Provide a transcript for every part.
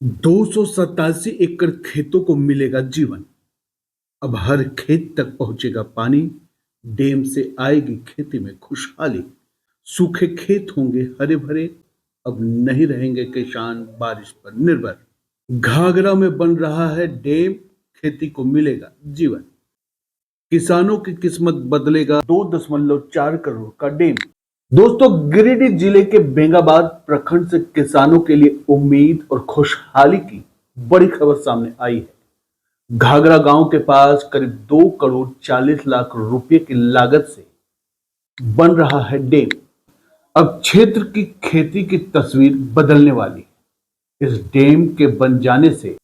287 एकड़ खेतों को मिलेगा जीवन। अब हर खेत तक पहुंचेगा पानी। डैम से आएगी खेती में खुशहाली। सूखे खेत होंगे हरे भरे। अब नहीं रहेंगे किसान बारिश पर निर्भर। घाघरा में बन रहा है डैम। खेती को मिलेगा जीवन। किसानों की किस्मत बदलेगा 2.4 करोड़ का डैम। दोस्तों, गिरिडीह जिले के बेंगाबाद प्रखंड से किसानों के लिए उम्मीद और खुशहाली की बड़ी खबर सामने आई है। घाघरा गांव के पास करीब 2 करोड़ 40 लाख रुपए की लागत से बन रहा है डैम। अब क्षेत्र की खेती की तस्वीर बदलने वाली है। इस डैम के बन जाने से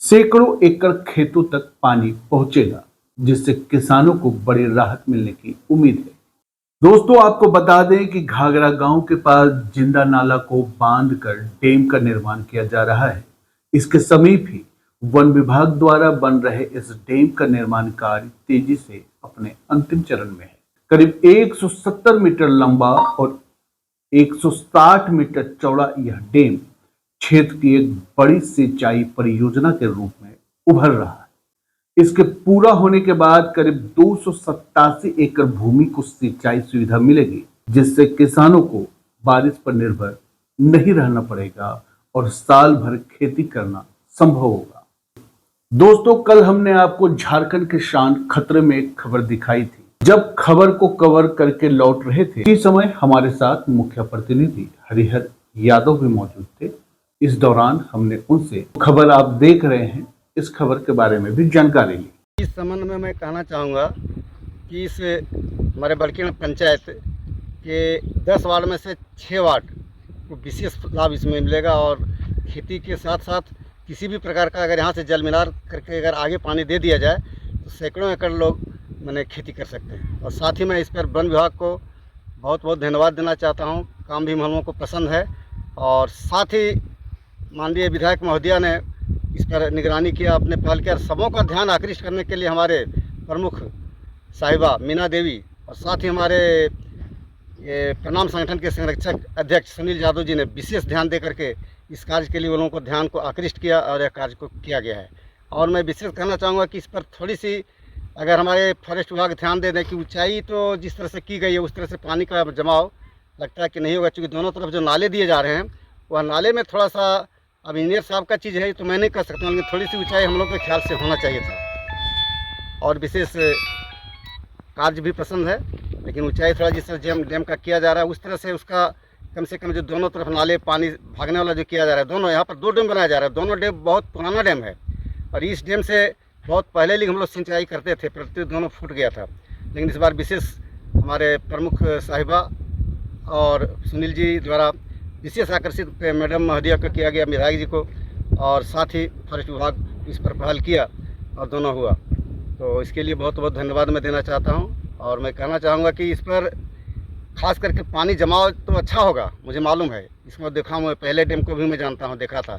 सैकड़ों एकड़ खेतों तक पानी पहुंचेगा, जिससे किसानों को बड़ी राहत मिलने की उम्मीद है। दोस्तों, आपको बता दें कि घाघरा गांव के पास जिंदा नाला को बांधकर डैम का निर्माण किया जा रहा है। इसके समीप ही वन विभाग द्वारा बन रहे इस डैम का निर्माण कार्य तेजी से अपने अंतिम चरण में है। करीब 170 मीटर लंबा और 160 मीटर चौड़ा यह डैम क्षेत्र की एक बड़ी सिंचाई परियोजना के रूप में उभर रहा है। इसके पूरा होने के बाद करीब 287 एकड़ भूमि को सिंचाई सुविधा मिलेगी, जिससे किसानों को बारिश पर निर्भर नहीं रहना पड़ेगा और साल भर खेती करना संभव होगा। दोस्तों, कल हमने आपको झारखंड की शान खतरे में एक खबर दिखाई थी। जब खबर को कवर करके लौट रहे थे, इसी समय हमारे साथ मुख्य प्रतिनिधि हरिहर यादव भी मौजूद थे। इस दौरान हमने उनसे खबर आप देख रहे हैं, इस खबर के बारे में भी जानकारी ली। इस संबंध में मैं कहना चाहूँगा कि इस हमारे बड़की पंचायत के 10 वार्ड में से 6 वार्ड को विशेष लाभ इसमें मिलेगा और खेती के साथ साथ किसी भी प्रकार का अगर यहाँ से जल मीनार करके अगर आगे पानी दे दिया जाए तो सैकड़ों एकड़ लोग मैंने खेती कर सकते हैं। और साथ ही मैं इस पर वन विभाग को बहुत बहुत धन्यवाद देना चाहता हूँ। काम भी हम लोगों को पसंद है और साथ ही माननीय विधायक महोदया ने इस पर निगरानी किया, अपने पहल किया। सबों का ध्यान आकृष्ट करने के लिए हमारे प्रमुख साहिबा मीना देवी और साथ ही हमारे ये प्रणाम संगठन के संरक्षक अध्यक्ष सुनील यादव जी ने विशेष ध्यान दे करके इस कार्य के लिए उन लोगों को ध्यान को आकृष्ट किया और यह कार्य को किया गया है। और मैं विशेष कहना चाहूँगा कि इस पर थोड़ी सी अगर हमारे फॉरेस्ट विभाग ध्यान दे दें कि ऊंचाई तो जिस तरह से की गई है उस तरह से पानी का जमाव लगता है कि नहीं होगा, क्योंकि दोनों तरफ जो नाले दिए जा रहे हैं वह नाले में थोड़ा सा, अब इंजीनियर साहब का चीज़ है तो मैं नहीं कर सकता, लेकिन थोड़ी सी ऊंचाई हम लोग के ख्याल से होना चाहिए था। और विशेष कार्य भी पसंद है, लेकिन ऊंचाई थोड़ा जिस तरह डैम का किया जा रहा है उस तरह से उसका कम से कम जो दोनों तरफ नाले पानी भागने वाला जो किया जा रहा है, दोनों यहाँ पर 2 डैम बनाया जा रहा है। दोनों डैम बहुत पुराना डैम है और इस डैम से बहुत पहले ही हम लोग सिंचाई करते थे, प्रति दोनों फूट गया था। लेकिन इस बार विशेष हमारे प्रमुख साहिबा और सुनील जी द्वारा विशेष आकर्षित मैडम महोदया को किया गया, विधायक जी को, और साथ ही फॉरेस्ट विभाग इस पर पहल किया और दोनों हुआ। तो इसके लिए बहुत बहुत धन्यवाद मैं देना चाहता हूँ। और मैं कहना चाहूँगा कि इस पर खास करके पानी जमाव तो अच्छा होगा, मुझे मालूम है। इसमें देखा हूँ, पहले डैम को भी मैं जानता हूँ, देखा था।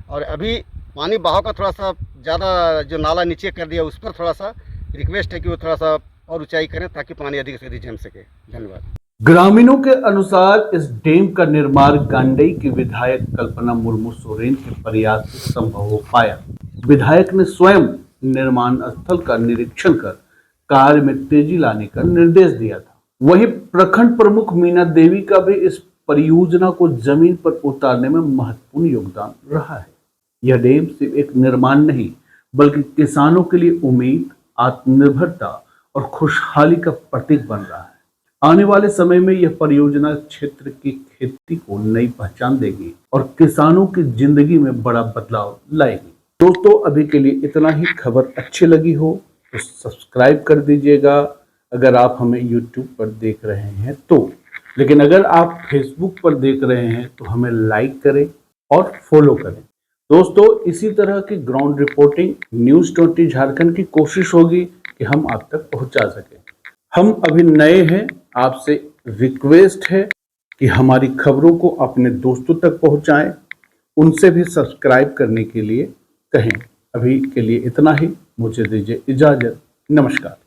और अभी पानी बहाव का थोड़ा सा ज़्यादा जो नाला नीचे कर दिया उस पर थोड़ा सा रिक्वेस्ट है कि वो थोड़ा सा और ऊंचाई करें ताकि पानी अधिक से अधिक जम सके। धन्यवाद। ग्रामीणों के अनुसार इस डैम का निर्माण गांडई की विधायक कल्पना मुर्मू सोरेन के प्रयास से संभव हो पाया। विधायक ने स्वयं निर्माण स्थल का निरीक्षण कर कार्य में तेजी लाने का निर्देश दिया था। वहीं प्रखंड प्रमुख मीना देवी का भी इस परियोजना को जमीन पर उतारने में महत्वपूर्ण योगदान रहा है। यह डैम सिर्फ एक निर्माण नहीं, बल्कि किसानों के लिए उम्मीद, आत्मनिर्भरता और खुशहाली का प्रतीक बन रहा है। आने वाले समय में यह परियोजना क्षेत्र की खेती को नई पहचान देगी और किसानों की जिंदगी में बड़ा बदलाव लाएगी। दोस्तों, अभी के लिए इतना ही। खबर अच्छी लगी हो तो सब्सक्राइब कर दीजिएगा अगर आप हमें YouTube पर देख रहे हैं तो। लेकिन अगर आप Facebook पर देख रहे हैं तो हमें लाइक करें और फॉलो करें। दोस्तों, इसी तरह की ग्राउंड रिपोर्टिंग न्यूज़ 20 झारखंड की कोशिश होगी कि हम आप तक पहुंचा सकें। हम अभी नए हैं, आपसे रिक्वेस्ट है कि हमारी खबरों को अपने दोस्तों तक पहुंचाएं, उनसे भी सब्सक्राइब करने के लिए कहें। अभी के लिए इतना ही, मुझे दीजिए इजाजत। नमस्कार।